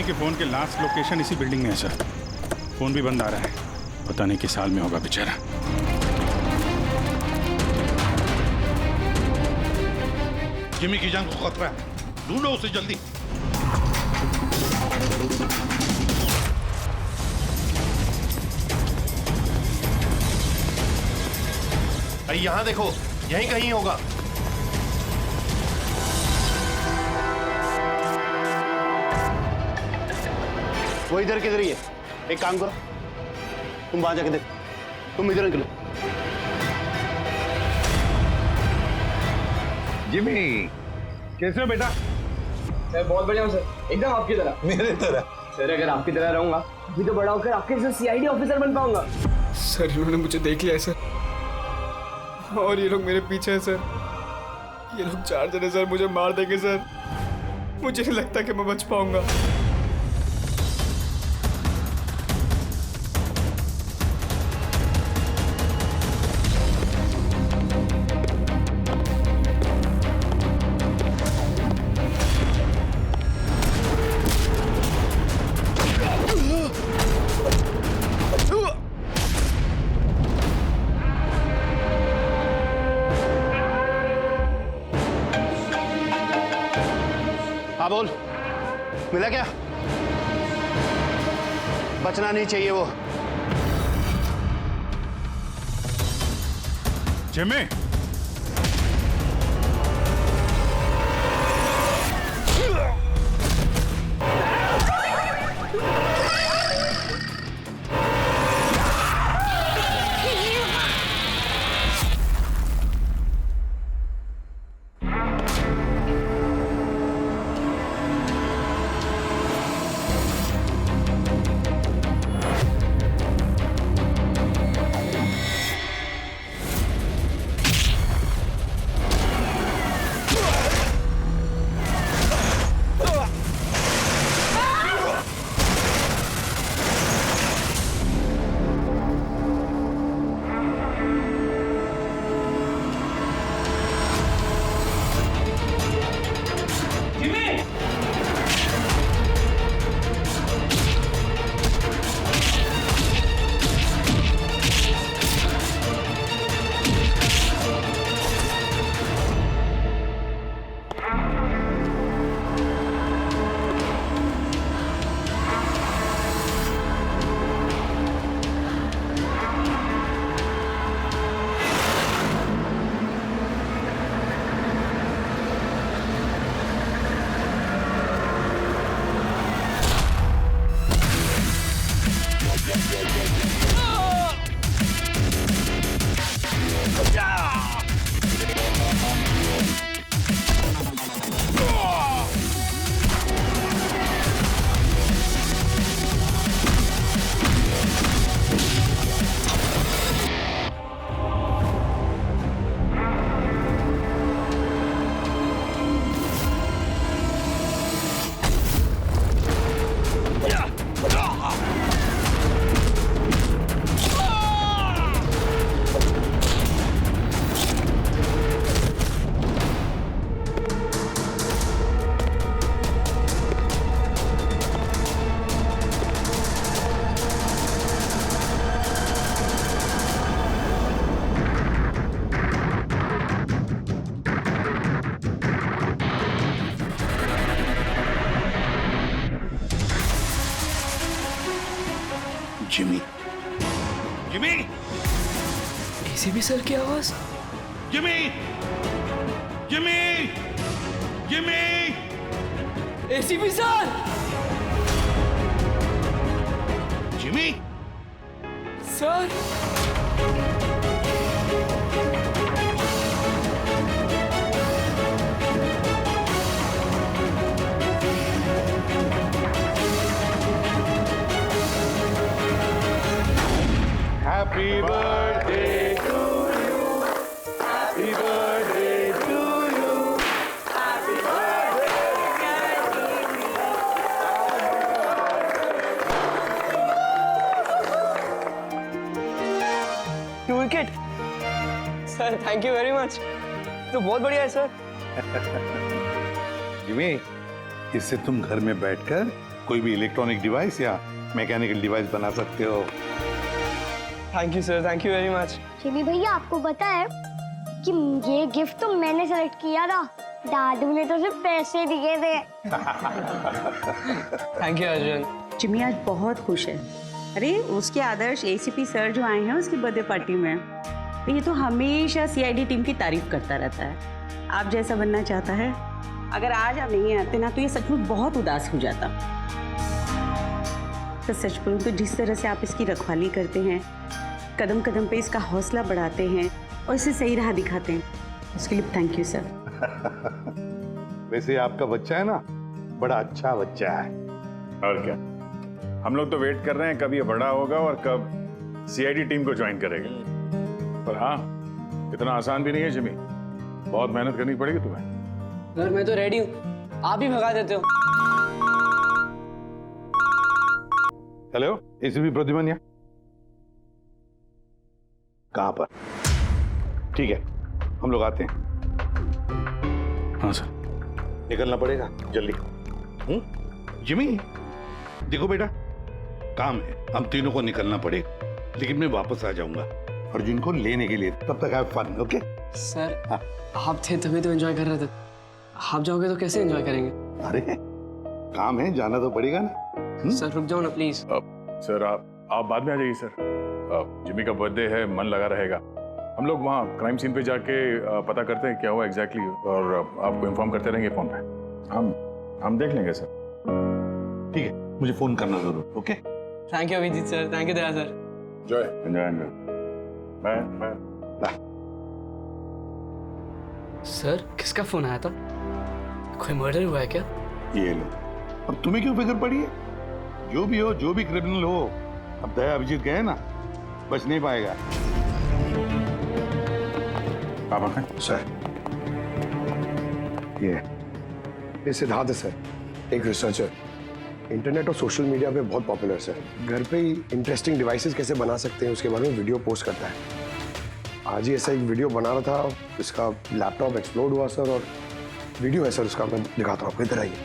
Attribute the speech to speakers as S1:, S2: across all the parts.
S1: के फोन के last location इसी बिल्डिंग में है सर। फोन भी बंद आ रहा है, पता नहीं किस साल में होगा बेचारा।
S2: जिमी की जान को खतरा है, ढूंढो उसे जल्दी।
S3: भाई यहाँ देखो, यहीं कहीं होगा। वो इधर किधर ही है। एक काम करो, तुम वहां जाके देखो, तुम इधर निकलो।
S2: जिमी कैसे हो बेटा?
S4: मैं बहुत बढ़िया हूँ सर, एकदम आपकी तरह।
S2: मेरे तरह?
S4: सर अगर आपकी तरह रहूंगा अभी तो बड़ा होकर आपके जैसे सीआईडी ऑफिसर बन पाऊंगा।
S5: सर इन्होंने मुझे देख लिया है सर, और ये लोग मेरे पीछे हैं सर। ये लोग 4 जने सर मुझे मार देंगे सर। मुझे नहीं लगता कि मैं बच पाऊंगा।
S3: हाँ बोल, मिला क्या? बचना नहीं चाहिए वो।
S1: Jimmy,
S2: Jimmy, Jimmy,
S5: ACP sir की आवाज।
S2: Jimmy, Jimmy, Jimmy.
S5: ACP sir.
S2: Jimmy,
S5: sir
S2: happy birthday to you, happy birthday to you, happy
S4: to wicket sir, thank you very much. तो बहुत बढ़िया है सर।
S2: जिमी, इससे तुम घर में बैठकर कोई भी इलेक्ट्रॉनिक डिवाइस या मैकेनिकल डिवाइस बना सकते हो।
S4: Thank you sir, thank you very much.
S6: Jimmy भैया आपको पता है कि ये गिफ्ट तो मैंने सेलेक्ट किया था, दादू ने तो सिर्फ पैसे दिए थे।
S4: Thank you Arjun.
S7: जिमी आज बहुत खुश है। अरे उसके आदर्श एसीपी सर जो आए हैं उसकी बर्थडे पार्टी में, तो ये तो हमेशा सीआईडी टीम की तारीफ करता रहता है। आप जैसा बनना चाहता है। अगर आज आप नहीं आते ना तो ये सचमुच बहुत उदास हो जाता। तो सच बोलूं तो जिस तरह से आप इसकी रखवाली करते हैं, कदम कदम पे इसका हौसला बढ़ाते हैं और इसे सही राह दिखाते हैं, उसके लिए थैंक यू सर।
S2: वैसे आपका बच्चा है ना, बड़ा अच्छा बच्चा है।
S1: और क्या, हम लोग तो वेट कर रहे हैं कब ये बड़ा होगा और कब सीआईडी टीम को ज्वाइन करेगा। पर हाँ, इतना आसान भी नहीं है जिमी, बहुत मेहनत करनी पड़ेगी तुम्हें।
S4: सर मैं तो रेडी हूँ, आप ही भगा देते हो।
S2: हेलो, एसीपी प्रद्युमन यहाँ? कहाँ पर? ठीक है, हम लोग आते हैं।
S1: हाँ सर।
S2: निकलना पड़ेगा जल्दी। जिमी, देखो बेटा, काम है, हम तीनों को निकलना पड़ेगा, लेकिन मैं वापस आ जाऊंगा और जिनको लेने के लिए, तब तक हैव फन, ओके?
S4: सर आप थे तभी तो एंजॉय कर रहे थे, आप जाओगे तो कैसे एंजॉय करेंगे?
S2: अरे काम है, जाना तो पड़ेगा ना।
S4: सर रुक जाओ ना प्लीज।
S1: सर आप बाद में आ जाइए सर। जिमी का बर्थडे है, मन लगा रहेगा। हम लोग वहाँ क्राइम सीन पे जाके पता करते हैं क्या हुआ एग्जैक्टली, और आपको इन्फॉर्म करते रहेंगे फोन पे। हम देख लेंगे सर।
S2: ठीक है, मुझे फोन करना जरूर, okay?
S4: Thank you Abhijeet sir, thank you Daya sir.
S1: Enjoy. Bye.
S4: Sir किसका फोन आया था? कोई मर्डर हुआ है क्या?
S2: ये लो, अब तुम्हें क्यों फिक्र पड़ी है? जो भी हो, जो भी क्रिमिनल हो, अब दया अभिजीत गए ना, बच नहीं पाएगा।
S1: पापा कहाँ?
S3: सर ये सिद्धार्थ है सर, एक रिसर्चर, इंटरनेट और सोशल मीडिया पे बहुत पॉपुलर सर। घर पे ही इंटरेस्टिंग डिवाइसेस कैसे बना सकते हैं उसके बारे में वीडियो पोस्ट करता है। आज ही ऐसा एक वीडियो बना रहा था, इसका लैपटॉप एक्सप्लोड हुआ सर, और वीडियो है सर उसका, मैं दिखाता हूँ आपको, इधर आइए।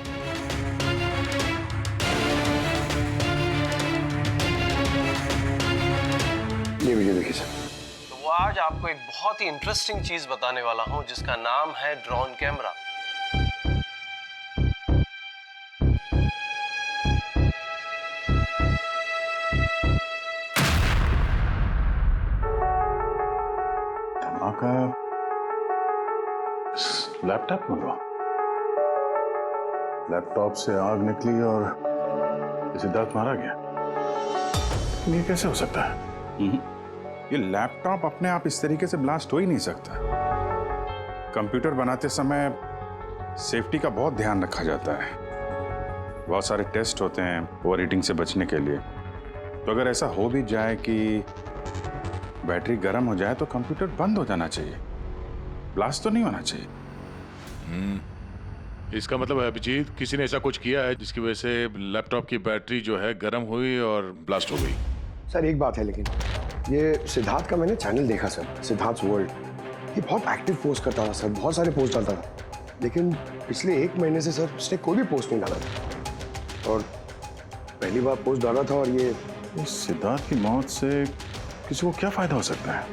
S3: ये वीडियो देखिए सर।
S8: तो वो आज आपको एक बहुत ही इंटरेस्टिंग चीज बताने वाला हूं जिसका नाम है ड्रोन कैमरा।
S1: धमाका लैपटॉप में हुआ। लैपटॉप से आग निकली और सिद्धार्थ मारा गया। ये कैसे हो सकता है? ये लैपटॉप अपने आप इस तरीके से ब्लास्ट हो ही नहीं सकता। कंप्यूटर बनाते समय सेफ्टी का बहुत ध्यान रखा जाता है, बहुत सारे टेस्ट होते हैं ओवर हीटिंग से बचने के लिए। तो अगर ऐसा हो भी जाए कि बैटरी गर्म हो जाए तो कंप्यूटर बंद हो जाना चाहिए, ब्लास्ट तो नहीं होना चाहिए।
S9: इसका मतलब है अभिजीत, किसी ने ऐसा कुछ किया है जिसकी वजह से लैपटॉप की बैटरी जो है गर्म हुई और ब्लास्ट हो गई।
S3: सर एक बात है, लेकिन ये सिद्धार्थ का मैंने चैनल देखा सर, सिद्धार्थ वर्ल्ड। ये बहुत एक्टिव पोस्ट करता था सर, बहुत सारे पोस्ट डालता था, लेकिन पिछले 1 महीने से सर उसने कोई भी पोस्ट नहीं डाला था, और पहली बार पोस्ट डाला था। और ये
S1: सिद्धार्थ की मौत से किसी को क्या फायदा हो सकता है?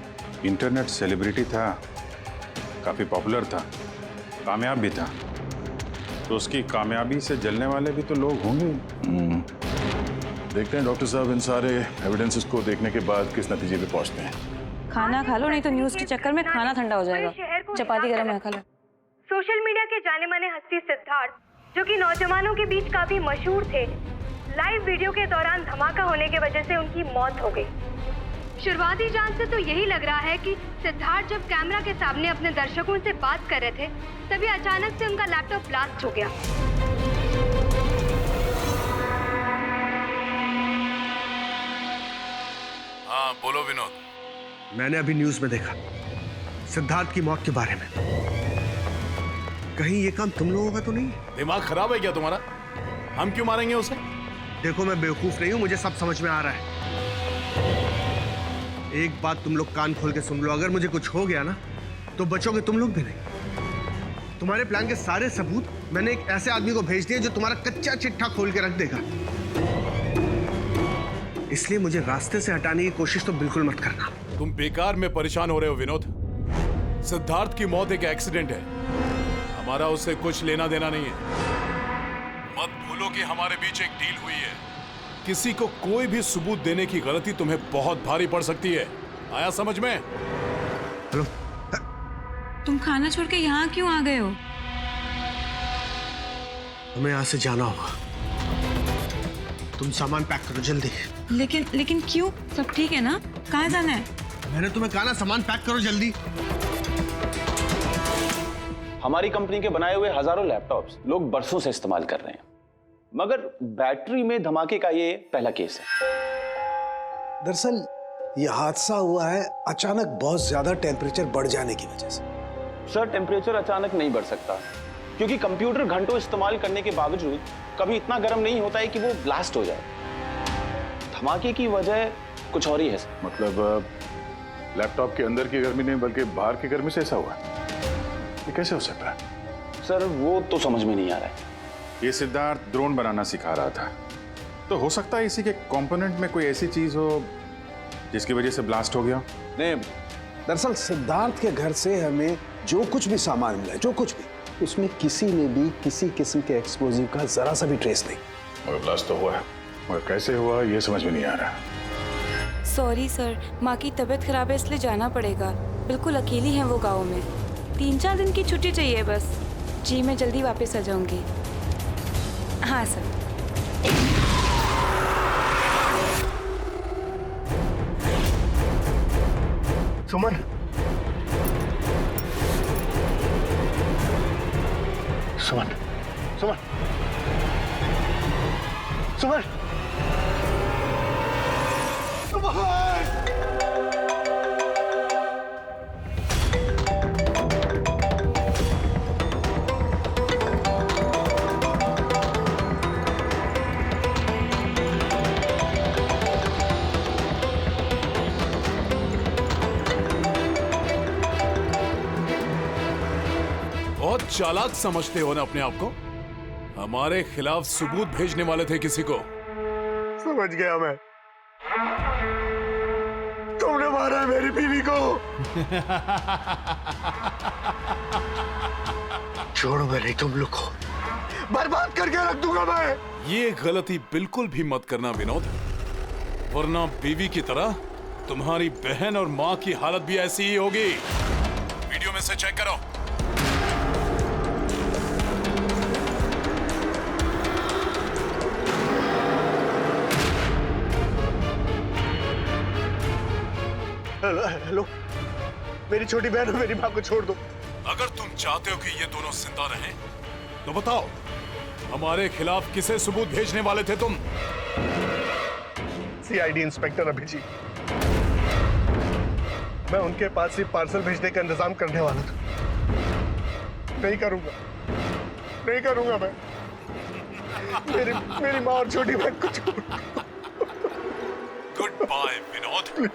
S1: इंटरनेट सेलिब्रिटी था, काफी पॉपुलर था, कामयाब भी था, तो उसकी कामयाबी से जलने वाले भी तो लोग होंगे।
S9: देखते हैं डॉक्टर साहब इन सारे एविडेंसेस को देखने के बाद किस नतीजे पे पहुंचते हैं।
S10: खाना खा लो, नहीं तो न्यूज़ के चक्कर में खाना ठंडा हो जाएगा। चपाती गरम है, खा लो।
S11: सोशल मीडिया के जाने माने हस्ती सिद्धार्थ, जो कि नौजवानों के बीच काफी मशहूर थे, लाइव वीडियो के दौरान धमाका होने की वजह से उनकी मौत हो गई। शुरुआती जांच से तो यही लग रहा है कि सिद्धार्थ जब कैमरा के सामने अपने दर्शकों से बात कर रहे थे, तभी अचानक से उनका लैपटॉप ब्लास्ट हो गया।
S9: हाँ बोलो विनोद।
S12: मैंने अभी न्यूज में देखा सिद्धार्थ की मौत के बारे में। कहीं ये काम तुम लोगों का तो नहीं?
S9: दिमाग खराब है क्या तुम्हारा? हम क्यों मारेंगे उसे?
S12: देखो मैं बेवकूफ नहीं हूं, मुझे सब समझ में आ रहा है। एक बात तुम लोग कान खोल के सुन लो, अगर मुझे कुछ हो गया ना तो बचोगे तुम लोग भी नहीं। तुम्हारे प्लान के सारे सबूत मैंने एक ऐसे आदमी को भेज दिए जो तुम्हारा कच्चा चिट्ठा खोल के रख देगा। इसलिए मुझे रास्ते से हटाने की कोशिश तो बिल्कुल मत करना।
S9: तुम बेकार में परेशान हो रहे हो विनोद। सिद्धार्थ की मौत एक एक्सीडेंट है, हमारा उससे कुछ लेना देना नहीं है। मत भूलो कि हमारे बीच एक डील हुई है। किसी को कोई भी सबूत देने की गलती तुम्हें बहुत भारी पड़ सकती है। आया समझ में?
S12: हेलो,
S10: तुम खाना छोड़ के यहाँ क्यों आ गए हो?
S12: हमें यहाँ से जाना होगा। तुम सामान पैक करो जल्दी।
S10: लेकिन क्यों? सब ठीक है ना? कहाँ जाना है?
S12: मैंने तुम्हें कहा ना, सामान पैक करो जल्दी।
S13: हमारी कंपनी के बनाए हुए हजारों लैपटॉप्स लोग बरसों से इस्तेमाल कर रहे हैं, मगर बैटरी में धमाके का ये पहला केस है।
S14: दरअसल ये हादसा हुआ है अचानक बहुत ज्यादा टेम्परेचर बढ़ जाने की वजह से।
S13: सर, टेम्परेचर अचानक नहीं बढ़ सकता, क्योंकि कंप्यूटर घंटों इस्तेमाल करने के बावजूद कभी इतना गर्म नहीं होता है कि वो ब्लास्ट हो जाए। धमाके की वजह कुछ और ही है।
S1: मतलब लैपटॉप के अंदर की गर्मी नहीं बल्कि बाहर की गर्मी से ऐसा हुआ? ये कैसे हो सकता है?
S13: सर, वो तो समझ में नहीं आ रहा है।
S1: ये सिद्धार्थ ड्रोन बनाना सिखा रहा था, तो हो सकता है इसी के कंपोनेंट में कोई ऐसी चीज हो जिसकी वजह से ब्लास्ट हो गया।
S14: नहीं, दरअसल सिद्धार्थ के घर से हमें जो कुछ भी सामान मिला है, जो कुछ भी, उसमें किसी में भी किसी किस्म के एक्सप्लोजिव का जरा सा भी ट्रेस नहीं।
S1: मगर ब्लास्ट तो हुआ है, मगर कैसे हुआ ये समझ में नहीं आ रहा।
S10: सॉरी सर, माँ की तबीयत खराब है इसलिए जाना पड़ेगा। बिल्कुल अकेली हैं वो गाँव में। 3-4 दिन की छुट्टी चाहिए बस। जी, मैं जल्दी वापस आ जाऊंगी। हाँ सर।
S12: सुमन, सुमन, सुमन, सुमन,
S9: बहुत चालाक समझते हो ना अपने आप को। हमारे खिलाफ सबूत भेजने वाले थे किसी को।
S12: समझ गया मैं। तुमने मारा है मेरी बीवी को। छोड़ो मैं नहीं तुम लोग को, बर्बाद करके रख दूंगा मैं।
S9: ये गलती बिल्कुल भी मत करना विनोद, वरना बीवी की तरह तुम्हारी बहन और माँ की हालत भी ऐसी ही होगी। वीडियो में से चेक करो।
S12: हेलो, मेरी छोटी बहन और मेरी माँ को छोड़ दो।
S9: अगर तुम चाहते हो कि ये दोनों जिंदा रहें, तो बताओ हमारे खिलाफ किसे सबूत भेजने वाले थे तुम?
S12: CID inspector Abhijeet. मैं उनके पास सिर्फ पार्सल भेजने का इंतजाम करने वाला था। नहीं करूंगा मैं। मेरी माँ और छोटी बहन को छोड़।
S9: Good bye Vinod.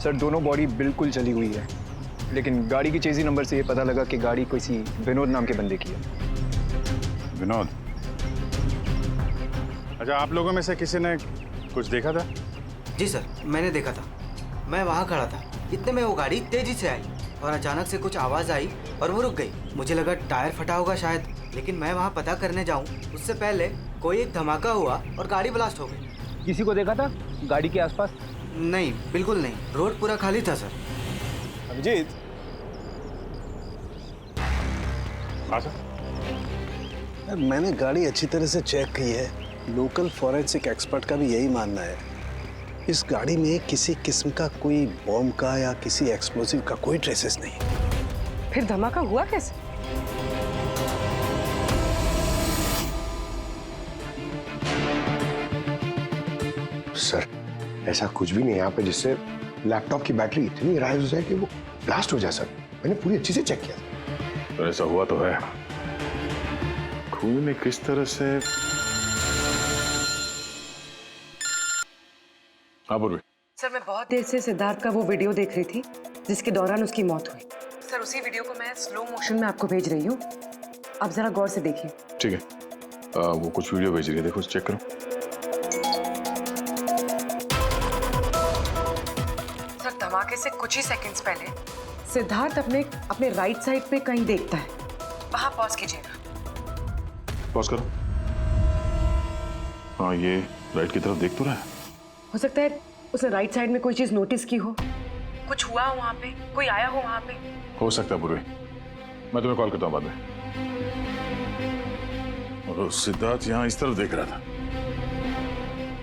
S5: सर, दोनों बॉडी बिल्कुल जली हुई है, लेकिन गाड़ी की चेजी नंबर से ये पता लगा कि गाड़ी किसी विनोद नाम के बंदे की है।
S1: विनोद? अच्छा, आप लोगों में से किसी ने कुछ देखा था?
S15: जी सर, मैंने देखा था। मैं वहाँ खड़ा था, इतने में वो गाड़ी तेजी से आई और अचानक से कुछ आवाज़ आई और वो रुक गई। मुझे लगा टायर फटा होगा शायद, लेकिन मैं वहाँ पता करने जाऊँ उससे पहले कोई एक धमाका हुआ और गाड़ी ब्लास्ट हो गई।
S5: किसी को देखा था गाड़ी के आसपास?
S15: नहीं, बिल्कुल नहीं। रोड पूरा खाली था सर।
S5: अभिजीत,
S1: हाँ सर।
S14: मैंने गाड़ी अच्छी तरह से चेक की है। लोकल फॉरेंसिक एक्सपर्ट का भी यही मानना है। इस गाड़ी में किसी किस्म का कोई बॉम्ब का या किसी एक्सप्लोसिव का कोई ट्रेसेस नहीं।
S4: फिर धमाका हुआ कैसे?
S3: सर, ऐसा कुछ भी नहीं यहाँ पे जिससे लैपटॉप की बैटरी इतनी राइज हो जाए कि वो ब्लास्ट हो जाए। सर, मैंने पूरी अच्छी से चेक किया।
S1: तो ऐसा हुआ तो है। खून ने किस तरह से? हाँ पूर्वी।
S16: सर मैं बहुत देर से सिद्धार्थ का वो वीडियो देख रही थी जिसके दौरान उसकी मौत हुई। सर उसी वीडियो को मैं स्लो मोशन में आपको भेज रही हूँ, आप जरा गौर से देखिए।
S1: ठीक है, वो कुछ वीडियो भेज रही है, देखो चेक करो।
S16: सर धमाके से कुछ ही सेकंड्स पहले सिद्धार्थ अपने राइट साइड पे कहीं देखता है, वहां पॉज कीजिएगा।
S1: पॉज करो। हाँ, ये राइट की तरफ देख तो रहा है।
S16: हो सकता है उसने राइट साइड में कोई चीज नोटिस की हो, कुछ हुआ हो वहां पे, कोई आया हो वहां पे।
S1: हो सकता है पूर्वी, मैं तुम्हें कॉल करता हूँ बाद में। और सिद्धार्थ यहाँ इस तरफ देख रहा था।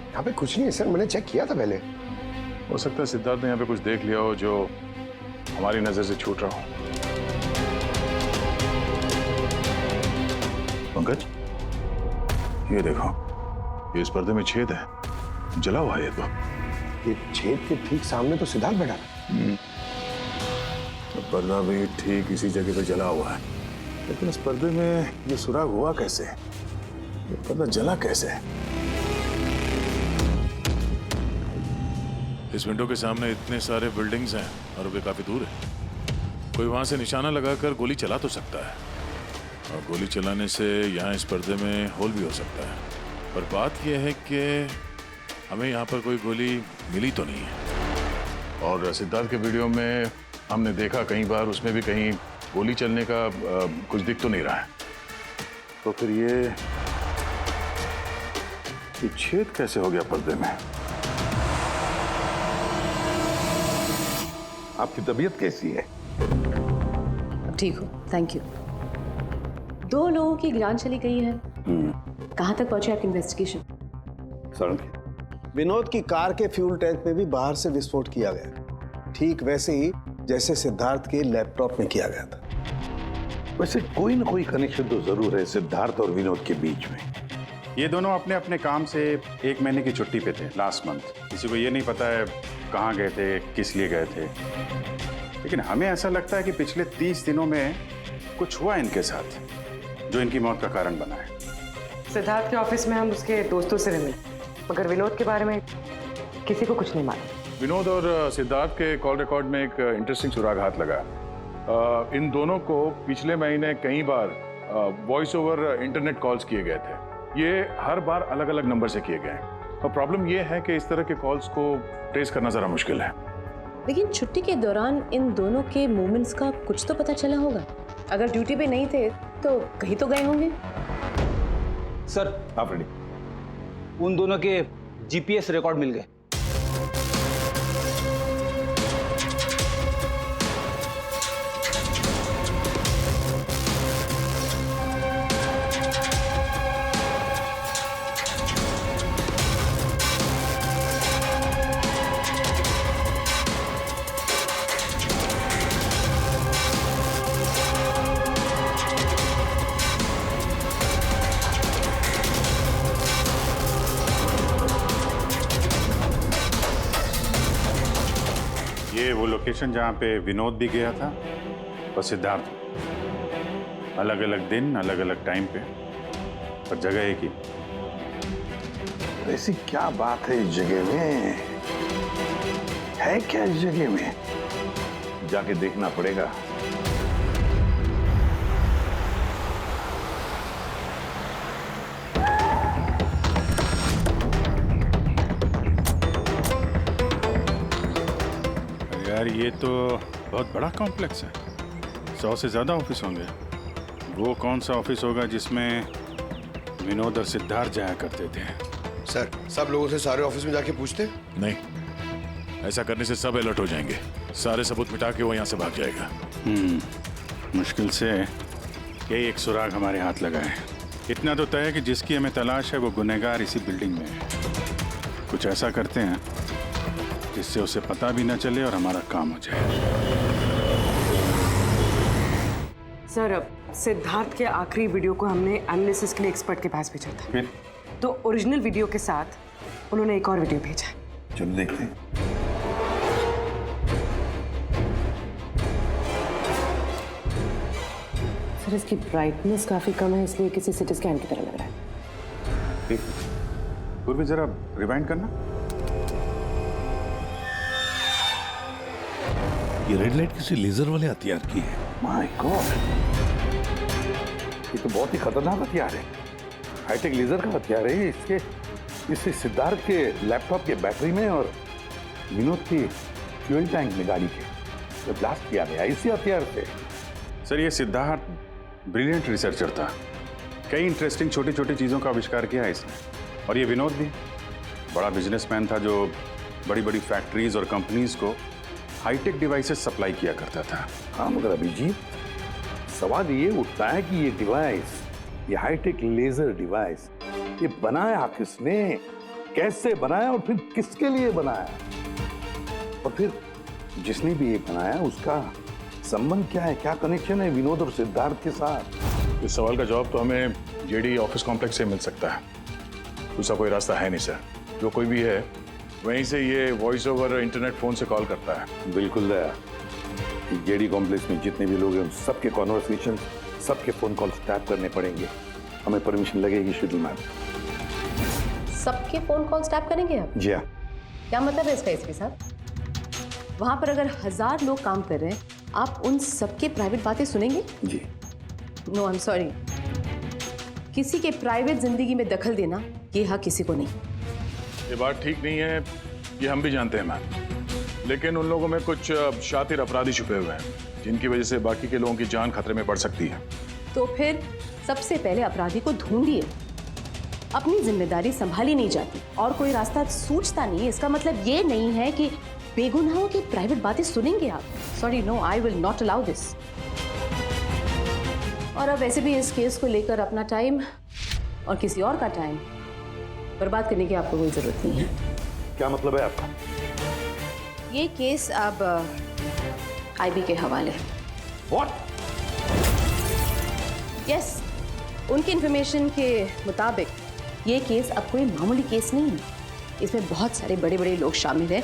S3: यहाँ पे कुछ नहीं है सर, मैंने चेक किया था पहले।
S1: हो सकता है सिद्धार्थ ने यहाँ पे कुछ देख लिया हो जो हमारी नजर से छूट रहा हो। पंकज, ये देखो, ये इस पर्दे में छेद है, जला हुआ है ये। तो
S3: ये छेद के ठीक सामने तो सिद्धार्थ बैठा था।
S1: तो पर्दा भी ठीक इसी जगह पे जला हुआ है, लेकिन इस पर्दे में ये सुराग हुआ कैसे? ये पर्दा जला कैसे?
S9: इस विंडो के सामने इतने सारे बिल्डिंग्स हैं और वे काफी दूर है। कोई वहां से निशाना लगाकर गोली चला तो सकता है, और गोली चलाने से यहाँ इस पर्दे में होल भी हो सकता है। पर बात यह है कि हमें यहाँ पर कोई गोली मिली तो नहीं है।
S1: और सिद्धार्थ के वीडियो में हमने देखा कई बार, उसमें भी कहीं गोली चलने का कुछ दिख तो नहीं रहा है। तो फिर ये छेद कैसे हो गया पर्दे में?
S2: आपकी तबीयत कैसी है?
S17: ठीक हो, थैंक यू। 2 लोगों की जान चली गई है। कहाँ तक पहुंचे आपकी इन्वेस्टिगेशन?
S2: सर,
S14: विनोद की कार के फ्यूल टैंक में भी बाहर से विस्फोट किया गया, ठीक वैसे ही जैसे सिद्धार्थ के लैपटॉप में किया गया था।
S2: वैसे कोई ना कोई कनेक्शन तो जरूर है सिद्धार्थ और विनोद के बीच में।
S1: ये दोनों अपने अपने काम से 1 महीने की छुट्टी पे थे लास्ट मंथ। किसी को ये नहीं पता है कहाँ गए थे, किस लिए गए थे, लेकिन हमें ऐसा लगता है कि पिछले 30 दिनों में कुछ हुआ इनके साथ जो इनकी मौत का कारण बना है।
S16: सिद्धार्थ के ऑफिस में हम उसके दोस्तों से मिले, मगर विनोद के बारे में किसी को कुछ नहीं मालूम।
S1: विनोद और सिद्धार्थ के कॉल रिकॉर्ड में एक इंटरेस्टिंग सुराग हाथ लगा। इन दोनों को पिछले महीने कई बार वॉइस ओवर इंटरनेट कॉल्स किए गए थे। ये हर बार अलग अलग नंबर से किए गए, और प्रॉब्लम ये है कि इस तरह के कॉल्स को ट्रेस करना जरा मुश्किल है।
S17: लेकिन छुट्टी के दौरान इन दोनों के मूवमेंट्स का कुछ तो पता चला होगा। अगर ड्यूटी पे नहीं थे तो कहीं तो गए होंगे।
S13: सर आप रेडी? उन दोनों के जीपीएस रिकॉर्ड मिल गए।
S1: ये वो लोकेशन जहाँ पे विनोद भी गया था और सिद्धार्थ। अलग अलग दिन, अलग अलग टाइम पे, और जगह एक ही।
S2: ऐसी क्या बात है इस जगह में? है क्या इस जगह में? जाके देखना पड़ेगा।
S1: यार ये तो बहुत बड़ा कॉम्प्लेक्स है, 100 से ज्यादा ऑफिस होंगे। वो कौन सा ऑफिस होगा जिसमें विनोद और सिद्धार्थ जाया करते थे?
S3: सर, सब लोगों से सारे ऑफिस में जाके पूछते?
S9: नहीं, ऐसा करने से सब अलर्ट हो जाएंगे। सारे सबूत मिटा के वो यहाँ से भाग जाएगा।
S1: मुश्किल से यही एक सुराग हमारे हाथ लगा है। इतना तो तय है कि जिसकी हमें तलाश है वो गुनहगार इसी बिल्डिंग में है। कुछ ऐसा करते हैं जिससे उसे पता भी न चले और हमारा काम हो जाए।
S16: सर, अब सिद्धार्थ के आखिरी वीडियो को हमने एनालिसिस के लिए एक्सपर्ट के पास भेजा था।
S1: फिर?
S16: तो ओरिजिनल वीडियो के साथ उन्होंने एक और वीडियो भेजा।
S2: चलो देखते हैं।
S16: सर, इसकी ब्राइटनेस काफी कम है, इसलिए किसी सिटी स्कैन की तरह लग रहा है।
S1: पूर्वी जरा रिवाइंड करना।
S2: ये रेड लाइट किसी लेजर वाले हथियार की है। माय गॉड, ये तो बहुत ही खतरनाक हथियार है। हाईटेक लेजर का हथियार है। इससे सिद्धार्थ के लैपटॉप के बैटरी में और विनोद की फ्यूल टैंक में गाड़ी के तो ब्लास्ट किया गया इसी हथियार से।
S1: सर, ये सिद्धार्थ ब्रिलियंट रिसर्चर था। कई इंटरेस्टिंग छोटी छोटी चीज़ों का आविष्कार किया है इसने। और ये विनोद भी बड़ा बिजनेसमैन था जो बड़ी बड़ी फैक्ट्रीज और कंपनीज को हाईटेक डिवाइसेस सप्लाई किया करता था।
S2: हाँ, मगर अभिजीत, सवाल ये उठता है कि ये डिवाइस, ये हाईटेक लेजर डिवाइस, ये बनाया किसने, कैसे बनाया और फिर किसके लिए बनाया, और फिर जिसने भी ये बनाया उसका संबंध क्या है, क्या कनेक्शन है विनोद और सिद्धार्थ के साथ?
S1: इस सवाल का जवाब तो हमें जेडी ऑफिस कॉम्प्लेक्स से मिल सकता है। दूसरा कोई रास्ता है नहीं सर। जो कोई भी है वहीं से ये वॉइस ओवर इंटरनेट फोन से कॉल करता है।
S2: बिल्कुल दया। जेडी कॉम्प्लेक्स में जितने भी लोग हैं उन सबके कॉन्वर्सेशन, सबके फोन कॉल्स टैप करने पड़ेंगे। हमें परमिशन लगेगी शेड्यूल मैम।
S17: सबके फोन कॉल्स टैप करेंगे आप?
S2: जी हाँ।
S17: क्या मतलब है इसका इसके साथ? वहां पर अगर 1000 लोग काम कर रहे हैं, आप उन सबके प्राइवेट बातें सुनेंगे?
S2: जी।
S17: No, I am sorry. किसी के प्राइवेट जिंदगी में दखल देना ये हक किसी को नहीं।
S1: ये बात ठीक नहीं है, ये हम भी जानते हैं मैम। लेकिन उन लोगों में कुछ शातिर अपराधी छुपे हुए हैं जिनकी वजह से बाकी के लोगों की जान खतरे में पड़ सकती है।
S17: तो फिर सबसे पहले अपराधी को ढूंढिए। अपनी जिम्मेदारी संभाली नहीं जाती और कोई रास्ता सूझता नहीं है, इसका मतलब ये नहीं है कि बेगुनाहों की प्राइवेट बातें सुनेंगे आप। Sorry, no, I will not allow this. और अब वैसे भी इस केस को लेकर अपना टाइम और किसी और का टाइम बर्बाद करने की आपको कोई जरूरत नहीं है।
S2: क्या मतलब है आपका?
S17: ये केस अब आईबी के हवाले।
S2: What?
S17: यस, उनकी इंफॉर्मेशन के मुताबिक ये केस अब कोई मामूली केस नहीं है। इसमें बहुत सारे बड़े बड़े लोग शामिल हैं।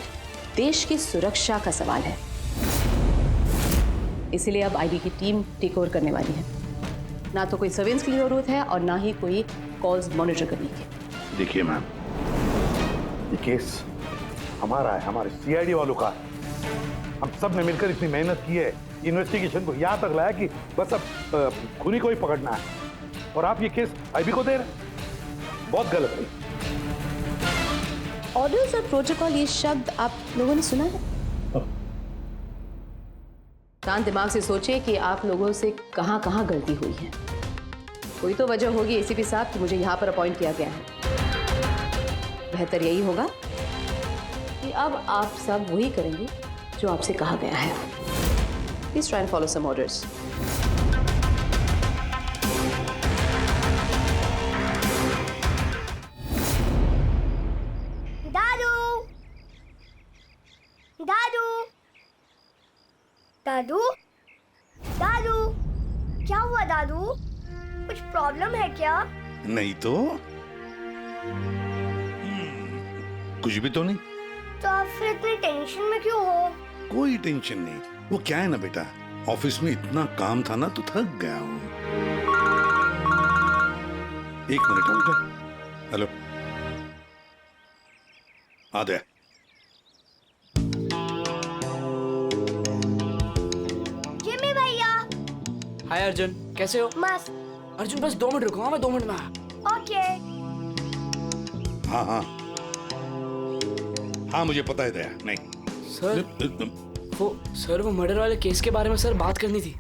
S17: देश की सुरक्षा का सवाल है, इसीलिए अब आईबी की टीम टेक ओवर करने वाली है। ना तो कोई सर्वेलेंस की जरूरत है और ना ही कोई कॉल्स मॉनिटर करने की।
S2: देखिए मैम, ये केस हमारा है, हमारे सीआईडी वालों का है। हम सब ने मिलकर इतनी मेहनत की है, इन्वेस्टिगेशन को यहाँ तक लाया कि बस अब खूनी को ही पकड़ना है, और आप ये केस आईबी को दे रहे हैं। बहुत गलत है।
S17: ऑर्डर्स और प्रोटोकॉल, ये शब्द आप लोगों ने सुना है? शांत दिमाग से सोचिए कि आप लोगों से कहाँ कहाँ गलती हुई है। कोई तो वजह होगी एसीपी साहब कि मुझे यहाँ पर अपॉइंट किया गया है। बेहतर यही होगा कि अब आप सब वही करेंगे जो आपसे कहा गया है। Please try and follow some orders.
S6: दादू, दादू, क्या हुआ दादू? कुछ प्रॉब्लम है क्या?
S2: नहीं तो कुछ भी तो नहीं।
S6: तो आप फिर इतनी टेंशन में क्यों हो?
S2: कोई टेंशन नहीं। वो क्या है ना बेटा, ऑफिस में इतना काम था ना तो थक गया हूँ। एक मिनट बेटा। हेलो, आ गया।
S6: जिमी भैया।
S4: हाय अर्जुन, कैसे हो?
S6: मस्त।
S4: अर्जुन बस 2 मिनट रुको। हाँ, मैं 2 मिनट में आया।
S6: ओके।
S2: हाँ हाँ हाँ, मुझे पता है दया। नहीं
S4: सर, वो मर्डर वाले केस के बारे में सर बात करनी थी।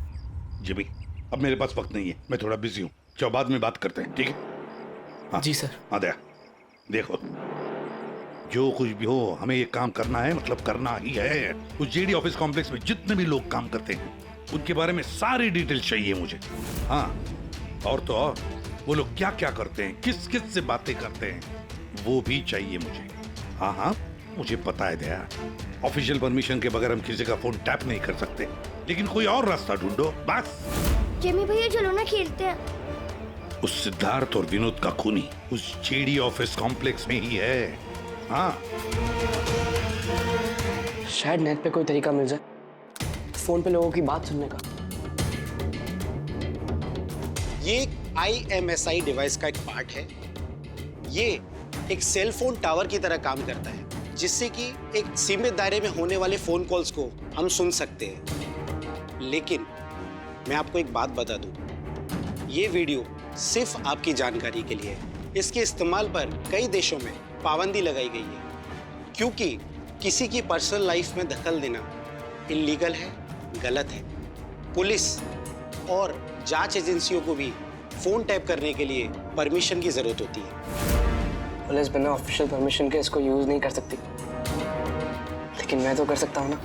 S2: जी भाई, अब मेरे पास वक्त नहीं है, मैं थोड़ा बिजी हूँ। चलो बाद में बात करते हैं, ठीक है? हाँ
S4: जी सर।
S2: हाँ दया, देखो जो कुछ भी हो हमें ये काम करना है, मतलब करना ही है। उस जेडी ऑफिस कॉम्प्लेक्स में जितने भी लोग काम करते हैं उनके बारे में सारी डिटेल चाहिए मुझे। हाँ, और तो और वो लोग क्या क्या करते हैं, किस किस से बातें करते हैं, वो भी चाहिए मुझे। हाँ हाँ, मुझे पता है दया, ऑफिशियल परमिशन के बगैर हम किसी का फोन टैप नहीं कर सकते, लेकिन कोई और रास्ता ढूंढो बस।
S6: जिमी भैया चलो ना खेलते हैं।
S2: उस सिद्धार्थ और विनोद का खूनी उस जेडी ऑफिस कॉम्प्लेक्स में ही है। हाँ,
S4: शायद नेट पे कोई तरीका मिल जाए फोन पे लोगों की बात सुनने का।
S18: ये IMSI डिवाइस का एक पार्ट है। ये एक सेल फोन टावर की तरह काम करता है, जिससे कि एक सीमित दायरे में होने वाले फोन कॉल्स को हम सुन सकते हैं। लेकिन मैं आपको एक बात बता दूं, ये वीडियो सिर्फ आपकी जानकारी के लिए है। इसके इस्तेमाल पर कई देशों में पाबंदी लगाई गई है, क्योंकि किसी की पर्सनल लाइफ में दखल देना इल्लीगल है, गलत है। पुलिस और जांच एजेंसियों को भी फोन टैप करने के लिए परमिशन की जरूरत होती है।
S4: पुलिस बिना ऑफिशियल परमिशन के इसको यूज नहीं कर सकती, लेकिन मैं तो कर सकता हूँ ना।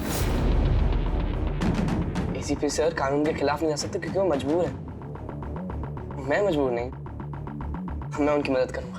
S4: एसीपी सर कानून के खिलाफ नहीं जा सकते क्योंकि वो मजबूर है। मैं मजबूर नहीं, मैं उनकी मदद करूंगा।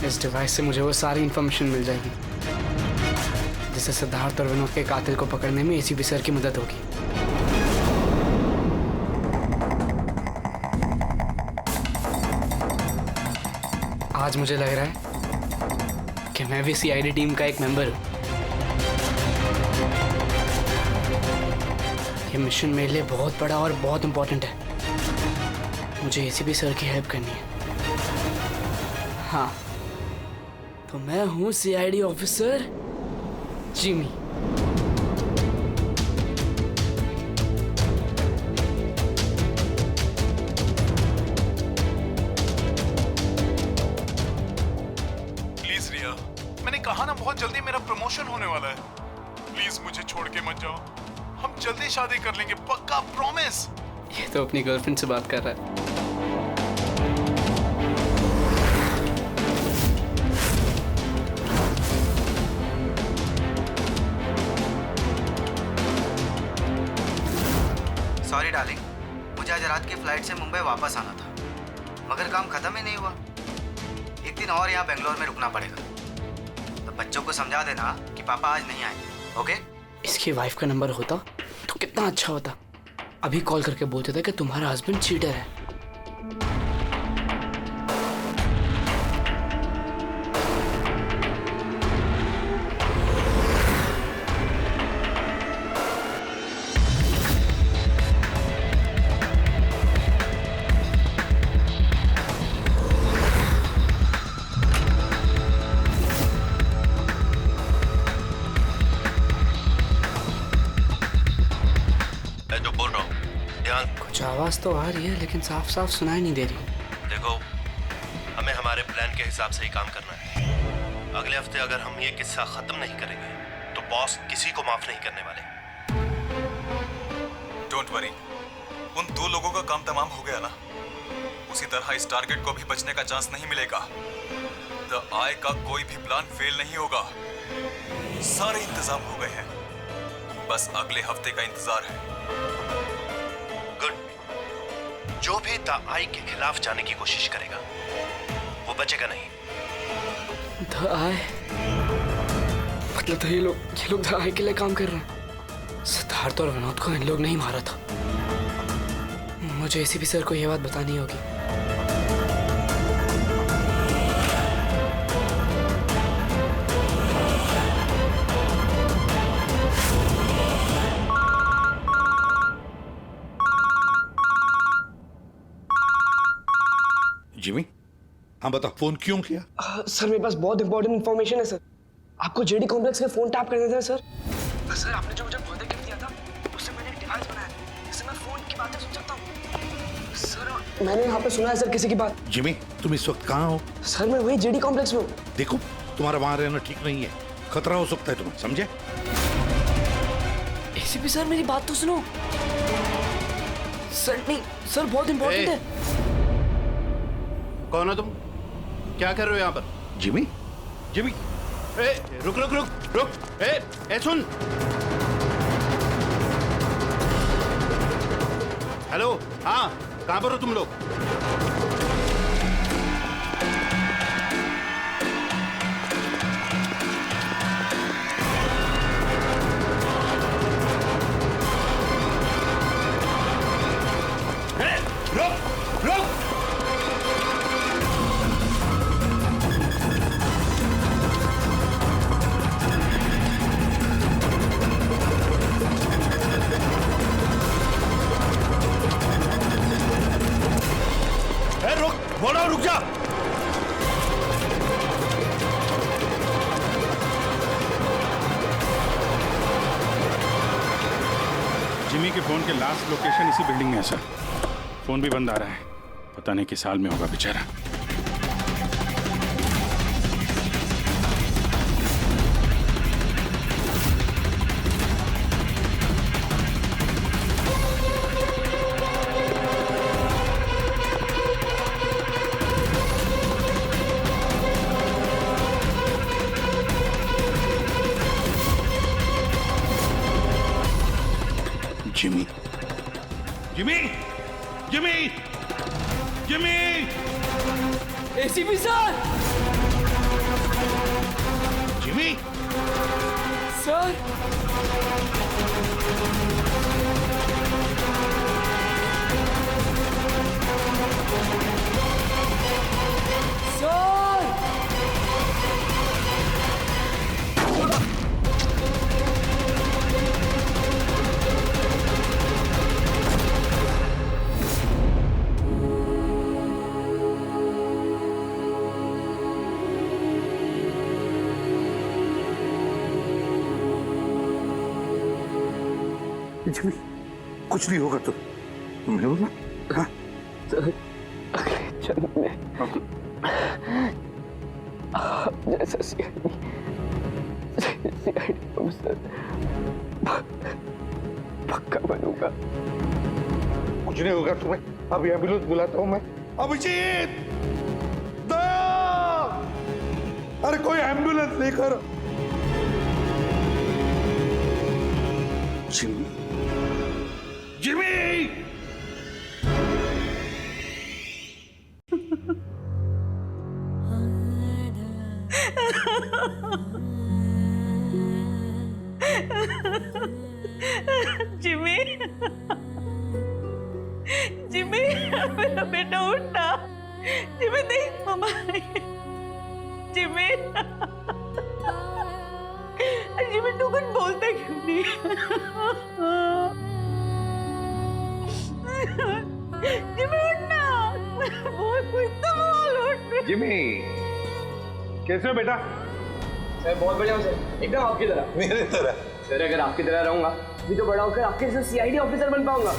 S4: इस डिवाइस से मुझे वो सारी इंफॉर्मेशन मिल जाएगी जिससे सिद्धार्थ और विनोद के कातिल को पकड़ने में एसीपी सर की मदद होगी। आज मुझे लग रहा है कि मैं भी सीआईडी टीम का एक मेंबर हूं। ये मिशन मेरे लिए बहुत बड़ा और बहुत इंपॉर्टेंट है। मुझे एसीपी सर की हेल्प करनी है। हाँ, तो मैं हूं सीआईडी ऑफिसर जिमी।
S9: प्लीज रिया, मैंने कहा ना बहुत जल्दी मेरा प्रमोशन होने वाला है। प्लीज मुझे छोड़ के मत जाओ, हम जल्दी शादी कर लेंगे, पक्का, प्रॉमिस।
S4: ये तो अपनी गर्लफ्रेंड से बात कर रहा है।
S15: सॉरी डार्लिंग, मुझे आज रात की फ्लाइट से मुंबई वापस आना था, मगर काम खत्म ही नहीं हुआ। एक दिन और यहाँ बेंगलोर में रुकना पड़ेगा। तो बच्चों को समझा देना कि पापा आज नहीं आएंगे, ओके?
S4: इसकी वाइफ का नंबर होता तो कितना अच्छा होता। अभी कॉल करके बोलते थे कि तुम्हारा हस्बैंड चीटर है। कुछ आवाज तो आ रही है लेकिन साफ साफ सुनाई नहीं दे रही।
S8: देखो, हमें हमारे प्लान के हिसाब से ही काम करना है। अगले हफ्ते अगर हम ये किस्सा खत्म नहीं करेंगे तो बॉस किसी को माफ नहीं करने वाले।
S19: डोंट वरी, उन 2 लोगों का काम तमाम हो गया ना। उसी तरह इस टारगेट को भी बचने का चांस नहीं मिलेगा। द आई का कोई भी प्लान फेल नहीं होगा। सारे इंतजाम हो गए हैं, बस अगले हफ्ते का इंतजार है।
S8: जो भी द आई के खिलाफ जाने की कोशिश करेगा वो बचेगा नहीं।
S4: द आई मतलब तो ये लोग द आई के लिए काम कर रहे हैं। सिद्धार्थ और विनोद को इन लोग नहीं मारा था। मुझे एसीपी सर को ये बात बतानी होगी।
S2: जिमी, हाँ बता, फोन क्यों किया?
S4: सर मेरे पास बहुत इंपॉर्टेंट इन्फॉर्मेशन है सर। आपको जेडी कॉम्प्लेक्स के फोन टैप करने थे सर। सर आपने जो मुझे बर्थडे गिफ्ट दिया था उससे मैंने एक डिवाइस बनाया जिससे मैं फोन की बातें सुन सकता हूँ। सर मैंने यहाँ पे सुना है सर किसी की बात।
S2: जिमी, तुम इस वक्त कहाँ हो?
S4: सर मैं वही जेडी कॉम्प्लेक्स में हूँ।
S2: देखो, तुम्हारा वहां रहना ठीक नहीं है, खतरा हो सकता है तुम्हें, समझे?
S4: एसीपी सर मेरी बात तो सुनो। सर नहीं सर, बहुत इंपॉर्टेंट है।
S8: कौन हो तुम? क्या कर रहे हो यहाँ पर?
S2: जिमी,
S8: जिमी, रुक रुक रुक रुक, सुन।
S2: हेलो, हाँ, कहाँ पर हो तुम लोग? रुक, रुक! बोलो, रुक जा।
S1: जिमी के फोन के लास्ट लोकेशन इसी बिल्डिंग में है सर। फोन भी बंद आ रहा है, पता नहीं किस हाल में होगा बेचारा।
S2: Jimmy, Jimmy, Jimmy, Jimmy!
S4: ACP sir!
S2: Jimmy!
S4: Sir!
S2: Jimmy, कुछ नहीं होगा तुमने बोला? हाँ?
S4: अगले जन्म में आप जैसा सीआईडी ऑफिसर पक्का बनूंगा।
S2: कुछ नहीं होगा तुम्हें। अभी एम्बुलेंस बुलाता हूँ मैं। अभिजीत, अरे कोई एम्बुलेंस लेकर। Jimmy, Jimmy!
S7: जिमी, जिमी, मेरा बेटा उठना। जिमी देख मम्मा, जिमी, जिमी तू कुछ बोलता क्यों नहीं? जिमी उठना, बोल कुछ तो बोल, उठ।
S2: जिमी, कैसे हो बेटा?
S4: सर बहुत बढ़िया हूँ सर, एकदम आपकी तरह।
S2: मेरे तरह?
S4: सर अगर आपकी तरह रहूंगा भी तो बड़ा होकर आपके जैसा सीआईडी ऑफिसर बन पाऊंगा।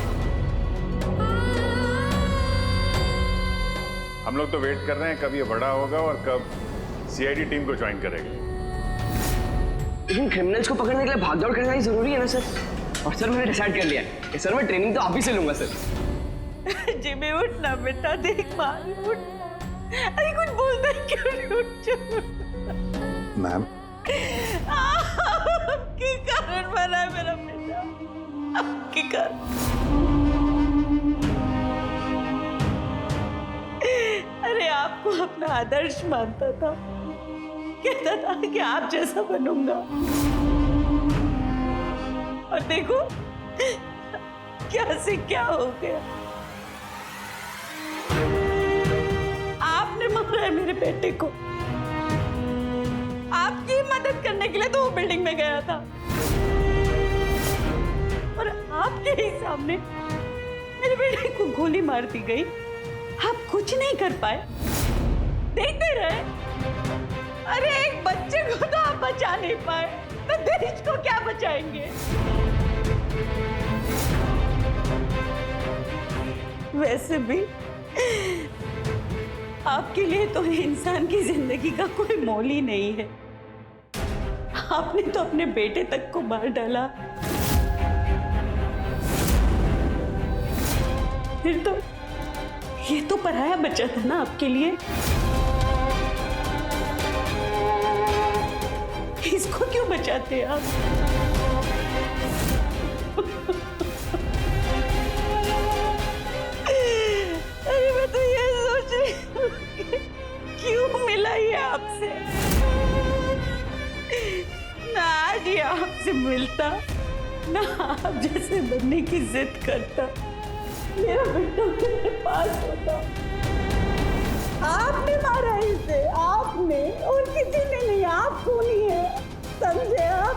S1: हम लोग तो वेट कर रहे हैं कब ये बड़ा होगा और कब सीआईडी टीम को ज्वाइन करेगा।
S4: लेकिन क्रिमिनल्स को पकड़ने के लिए भागदौड़ करना ही जरूरी है ना सर। और सर मैंने डिसाइड कर लिया है कि सर मैं ट्रेनिंग तो आप ही से लूंगा सर।
S7: जिमी उठना बेटा, देख मार उठ। अरे कुछ बोलता है क्यों नहीं? उठ जा।
S2: मैम,
S7: आपके कारण मरा है मेरा बेटा, आपके कारण। अरे आपको अपना आदर्श मानता था, कहता था कि आप जैसा बनूंगा, और देखो क्या से क्या हो गया। आपने मारा है मेरे बेटे को। आपकी मदद करने के लिए तो वो बिल्डिंग में गया था, और आपके ही सामने मेरे बेटे को गोली मार दी गई। आप कुछ नहीं कर पाए, देखते रहे। अरे एक बच्चे को तो आप बचा नहीं पाए, तो देश को क्या बचाएंगे? वैसे भी आपके लिए तो इंसान की जिंदगी का कोई मोल ही नहीं है। आपने तो अपने बेटे तक को मार डाला। फिर तो ये तो पराया बच्चा था ना आपके लिए। इसको क्यों बचाते आप? पढ़ता, ना आप जैसे बनने की जिद करता, मेरा बेटा मेरे पास होता। आपने मारा इसे, आपने, और किसी ने नहीं, आप खूनी है, समझे आप?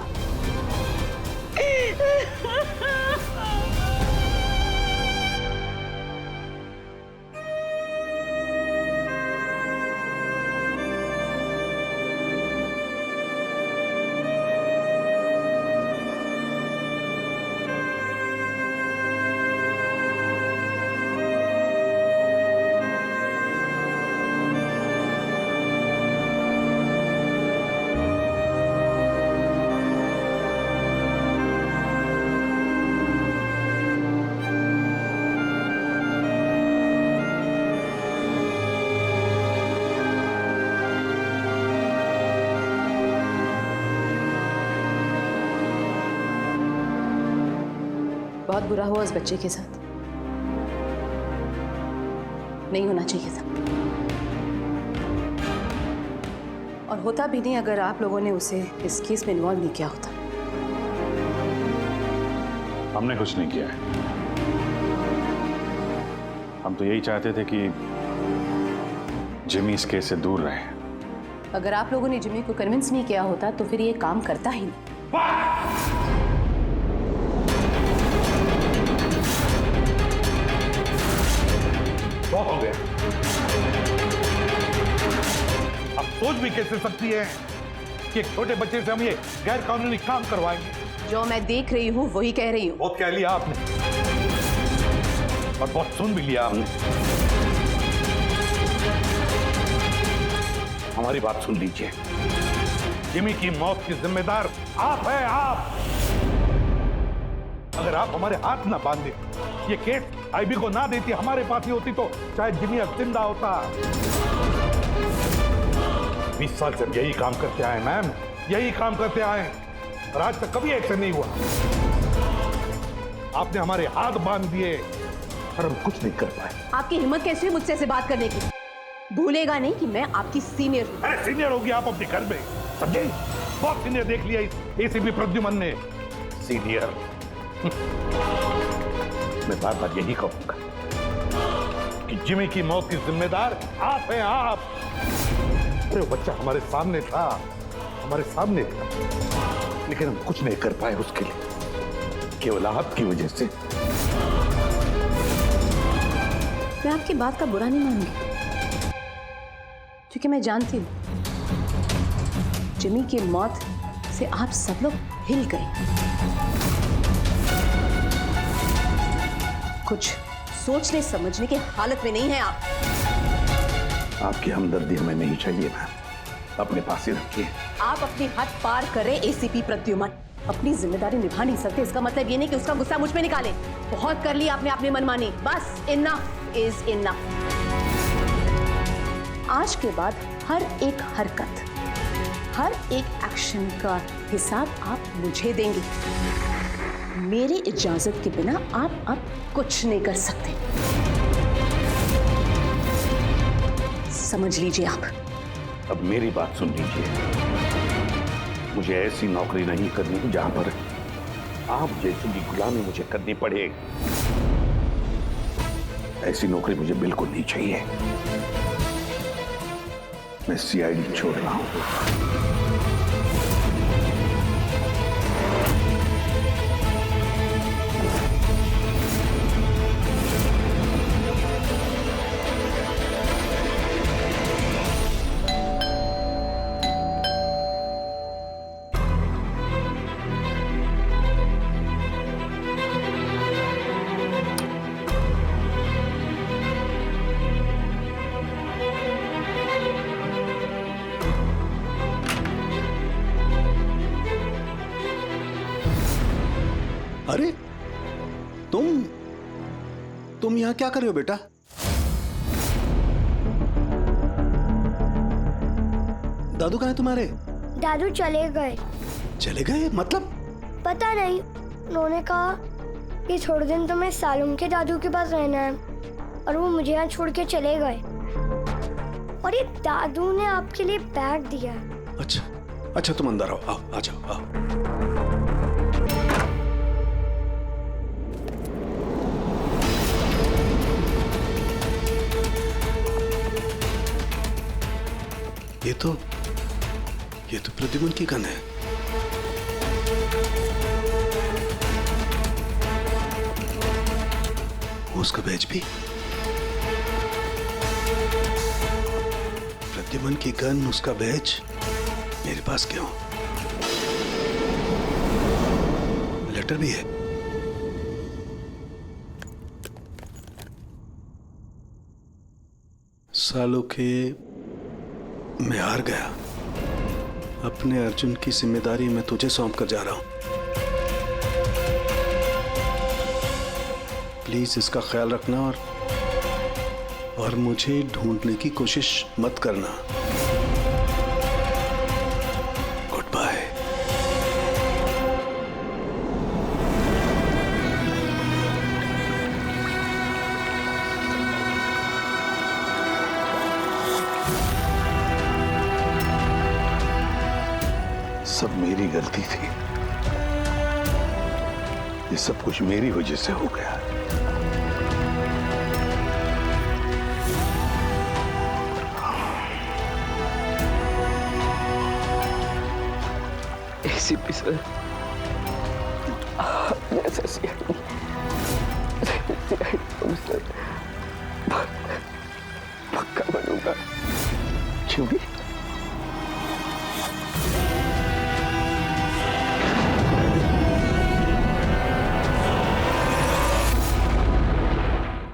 S17: बहुत बुरा हुआ उस बच्चे के साथ, नहीं होना चाहिए था। और होता भी नहीं अगर आप लोगों ने उसे इस केस में इन्वॉल्व नहीं किया होता।
S1: हमने कुछ नहीं किया है। हम तो यही चाहते थे कि जिमी इस केस से दूर रहे।
S17: अगर आप लोगों ने जिमी को कन्विंस नहीं किया होता तो फिर ये काम करता ही नहीं।
S2: बहुत हो गया। अब सोच भी कैसे सकती है कि एक छोटे बच्चे से हम ये गैर कानूनी काम करवाएंगे?
S17: जो मैं देख रही हूँ वही कह रही हूँ।
S2: बहुत कह लिया आपने और बहुत सुन भी लिया आपने। हमारी बात सुन लीजिए। जिमी की मौत की जिम्मेदार आप हैं, आप। अगर आप हमारे हाथ ना बांधे, ये केस आईबी को ना देती, हमारे पास ही होती, तो शायद जिमी अब जिंदा होता। 20 साल से यही काम करते आए मैम, यही काम करते आए, और आज तक कभी एक्शन नहीं हुआ। आपने हमारे हाथ बांध दिए और हम कुछ नहीं कर पाए।
S17: आपकी हिम्मत कैसी है मुझसे ऐसे बात करने की? भूलेगा नहीं कि मैं आपकी सीनियर हूँ।
S2: अरे सीनियर होगी आप अपने घर में, समझे? बहुत सीनियर देख लिया इस एसीपी प्रद्युमन ने। सीनियर। मैं बार बार यही कहूंगा कि जिमी की मौत की जिम्मेदार आप हैं, आप। अरे वो बच्चा हमारे सामने था, हमारे सामने था, लेकिन हम कुछ नहीं कर पाए उसके लिए, केवल आपकी वजह से।
S17: मैं आपकी बात का बुरा नहीं मानूंगी, क्योंकि मैं जानती हूँ जिमी की मौत से आप सब लोग हिल गए। कुछ सोचने समझने की हालत में नहीं है आप।
S2: आपकी हमदर्दी हमें नहीं चाहिए मैम, अपने पास ही रखिए।
S17: आप अपनी हद पार कर रहे एसीपी प्रद्युमन। अपनी जिम्मेदारी निभा नहीं सकते, इसका मतलब ये नहीं कि उसका गुस्सा मुझ पे निकाले। बहुत कर लिया आपने अपनी मनमानी, बस इनफ इज इनफ। आज के बाद हर एक हरकत, हर एक एक्शन का हिसाब आप मुझे देंगे। मेरी इजाजत के बिना आप अब कुछ नहीं कर सकते, समझ लीजिए आप।
S2: अब मेरी बात सुन लीजिए। मुझे ऐसी नौकरी नहीं करनी जहां पर आप जैसी की गुलामी मुझे करनी पड़े। ऐसी नौकरी मुझे बिल्कुल नहीं चाहिए। मैं सीआईडी छोड़ रहा हूं।
S14: अरे तुम यहाँ क्या कर रहे हो बेटा? दादू कहाँ है तुम्हारे?
S6: दादू चले गए।
S14: चले गए मतलब?
S6: पता नहीं, उन्होंने कहा कि थोड़े दिन तो मैं सालुम के दादू के पास रहना है, और वो मुझे यहाँ छोड़ के चले गए। और ये दादू ने आपके लिए बैग दिया।
S14: अच्छा तुम अंदर आओ, आ जाओ आओ। ये तो प्रद्युमन की गन है। उसका बैच भी। प्रद्युमन की गन, उसका बैच मेरे पास क्यों? लेटर भी है। सालों के मैं हार गया। अपने अर्जुन की जिम्मेदारी मैं तुझे सौंप कर जा रहा हूं। प्लीज इसका ख्याल रखना और मुझे ढूंढने की कोशिश मत करना। Good bye.
S2: सब मेरी गलती थी। ये सब कुछ मेरी वजह से हो गया।
S4: एसीपी सर, आपने ऐसा सीआईडी पक्का बनूंगा। क्यों भी